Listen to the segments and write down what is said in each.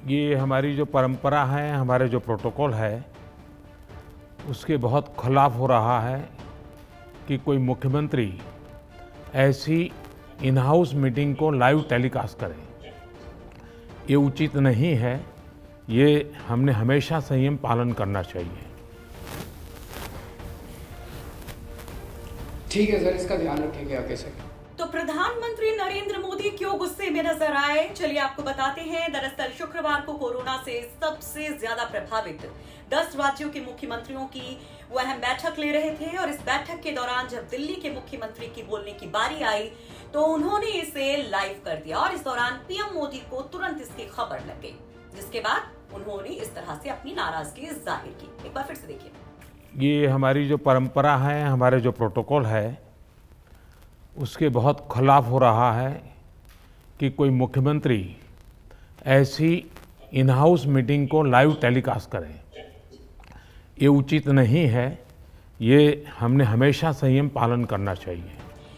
ये हमारी जो परंपरा है, हमारे जो प्रोटोकॉल है, उसके बहुत खिलाफ हो रहा है कि कोई मुख्यमंत्री ऐसी इन हाउस मीटिंग को लाइव टेलीकास्ट करे। ये उचित नहीं है। ये हमने हमेशा संयम पालन करना चाहिए। ठीक है सर, इसका ध्यान रखेंगे आगे से। तो प्रधानमंत्री नरेंद्र मोदी क्यों गुस्से में नजर आए, चलिए आपको बताते हैं। दरअसल शुक्रवार को कोरोना से सबसे ज्यादा प्रभावित 10 राज्यों के मुख्यमंत्रियों की वो अहम बैठक ले रहे थे और इस बैठक के दौरान जब दिल्ली के मुख्यमंत्री की बोलने की बारी आई तो उन्होंने इसे लाइव कर दिया और इस दौरान पीएम मोदी को तुरंत इसकी खबर लग गई, जिसके बाद उन्होंने इस तरह से अपनी नाराजगी जाहिर की। एक बार फिर से देखिए। ये हमारी जो परंपरा है, हमारे जो प्रोटोकॉल है, उसके बहुत खिलाफ हो रहा है कि कोई मुख्यमंत्री ऐसी इन हाउस मीटिंग को लाइव टेलीकास्ट करे। ये उचित नहीं है। ये हमने हमेशा संयम पालन करना चाहिए।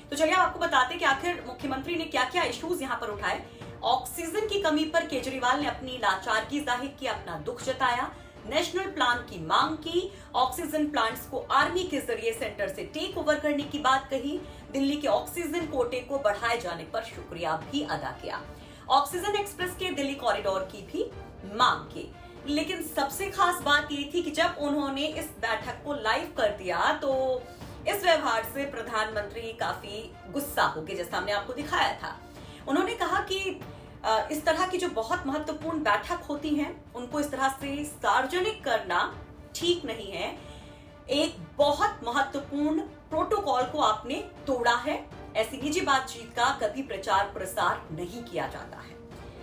तो चलिए आपको बताते कि आखिर मुख्यमंत्री ने क्या क्या इश्यूज यहाँ पर उठाए। ऑक्सीजन की कमी पर केजरीवाल ने अपनी लाचारगी जाहिर की, अपना दुख जताया, नेशनल प्लान की मांग की, ऑक्सीजन प्लांट्स को आर्मी के जरिए सेंटर से टेक ओवर करने की बात कही, दिल्ली के ऑक्सीजन कोटे को बढ़ाए जाने पर शुक्रिया भी अदा किया, ऑक्सीजन एक्सप्रेस के दिल्ली कॉरिडोर की भी मांग की। लेकिन सबसे खास बात ये थी कि जब उन्होंने इस बैठक को लाइव कर दिया तो इस व्यवहार से प्रधानमंत्री काफी गुस्सा हो गए, जैसा हमने आपको दिखाया था। उन्होंने कहा कि इस तरह की जो बहुत महत्वपूर्ण बैठक होती हैं उनको इस तरह से सार्वजनिक करना ठीक नहीं है। एक बहुत महत्वपूर्ण प्रोटोकॉल को आपने तोड़ा है। ऐसी निजी बातचीत का कभी प्रचार प्रसार नहीं किया जाता है।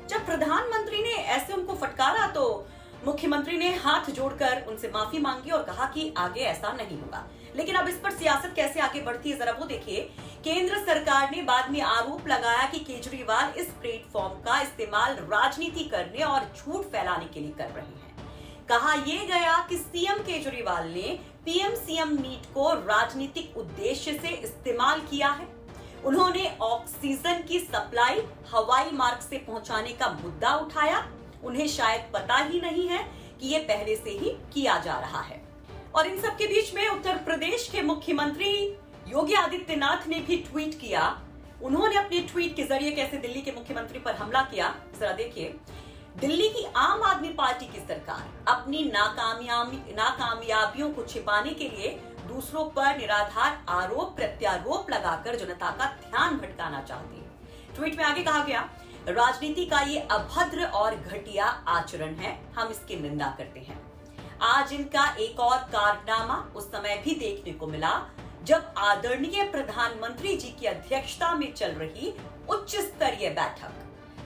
जब प्रधानमंत्री ने ऐसे उनको फटकारा तो मुख्यमंत्री ने हाथ जोड़कर उनसे माफी मांगी और कहा कि आगे ऐसा नहीं होगा। लेकिन अब इस पर सियासत कैसे आगे बढ़ती है, जरा वो देखिए। केंद्र सरकार ने बाद में आरोप लगाया कि केजरीवाल इस प्लेटफॉर्म का इस्तेमाल राजनीति करने और झूठ फैलाने के लिए कर रहे हैं। कहा यह गया कि सीएम केजरीवाल ने पीएम सीएम मीट को राजनीतिक उद्देश्य से इस्तेमाल किया है। उन्होंने ऑक्सीजन की सप्लाई हवाई मार्ग से पहुंचाने का मुद्दा उठाया। उन्हें शायद पता ही नहीं है कि ये पहले से ही किया जा रहा है। और इन सब के बीच में उत्तर प्रदेश के मुख्यमंत्री योगी आदित्यनाथ ने भी ट्वीट किया। उन्होंने अपने ट्वीट के जरिए कैसे दिल्ली के मुख्यमंत्री पर हमला किया, जरा देखिए। दिल्ली की आम आदमी पार्टी की सरकार अपनी नाकामयाबियों को छिपाने के लिए दूसरों पर निराधार आरोप प्रत्यारोप लगाकर जनता का ध्यान भटकाना चाहती है। ट्वीट में आगे कहा गया, राजनीति का ये अभद्र और घटिया आचरण है, हम इसकी निंदा करते हैं। आज इनका एक और कारनामा उस समय भी देखने को मिला जब आदरणीय प्रधानमंत्री जी की अध्यक्षता में चल रही उच्च स्तरीय बैठक,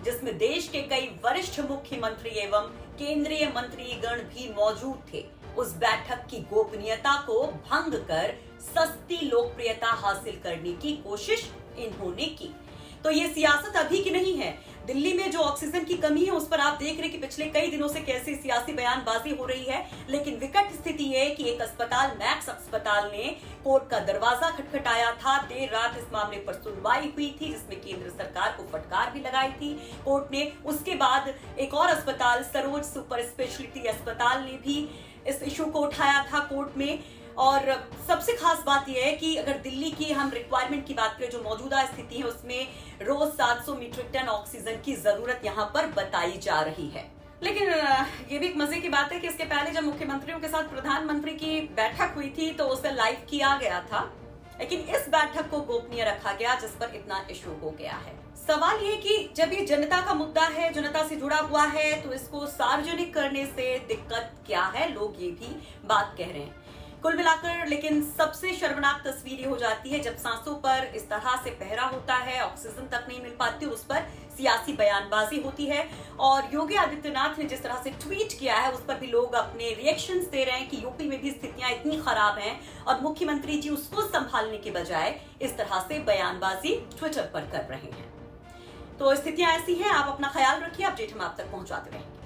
जिसमें देश के कई वरिष्ठ मुख्यमंत्री एवं केंद्रीय मंत्रीगण भी मौजूद थे, उस बैठक की गोपनीयता को भंग कर सस्ती लोकप्रियता हासिल करने की कोशिश इन्होंने की। तो ये सियासत अभी की नहीं है। दिल्ली में जो ऑक्सीजन की कमी है उस पर आप देख रहे हैं कि पिछले कई दिनों से कैसी सियासी बयानबाजी हो रही है। लेकिन विकट स्थिति है कि एक अस्पताल, मैक्स अस्पताल ने कोर्ट का दरवाजा खटखटाया था। देर रात इस मामले पर सुनवाई हुई थी, जिसमें केंद्र सरकार को फटकार भी लगाई थी कोर्ट ने। उसके बाद एक और अस्पताल, सरोज सुपर स्पेशलिटी अस्पताल ने भी इस इशू को उठाया था कोर्ट में। और सबसे खास बात यह है कि अगर दिल्ली की हम रिक्वायरमेंट की बात करें, जो मौजूदा स्थिति है उसमें रोज 700 मीट्रिक टन ऑक्सीजन की जरूरत यहाँ पर बताई जा रही है। लेकिन ये भी एक मजे की बात है कि इसके पहले जब मुख्यमंत्रियों के साथ प्रधानमंत्री की बैठक हुई थी तो उसे लाइव किया गया था, लेकिन इस बैठक को गोपनीय रखा गया, जिस पर इतना इशू हो गया है। सवाल ये कि जब ये जनता का मुद्दा है, जनता से जुड़ा हुआ है, तो इसको सार्वजनिक करने से दिक्कत क्या है, लोग ये भी बात कह रहे हैं। कुल मिलाकर लेकिन सबसे शर्मनाक तस्वीर ये हो जाती है जब सांसों पर इस तरह से पहरा होता है, ऑक्सीजन तक नहीं मिल पाती, उस पर सियासी बयानबाजी होती है। और योगी आदित्यनाथ ने जिस तरह से ट्वीट किया है उस पर भी लोग अपने रिएक्शंस दे रहे हैं कि यूपी में भी स्थितियां इतनी खराब हैं और मुख्यमंत्री जी उसको संभालने के बजाय इस तरह से बयानबाजी ट्विटर पर कर रहे हैं। तो स्थितियां ऐसी हैं। आप अपना ख्याल रखिए, अपडेट हम आप तक पहुंचाते रहेंगे।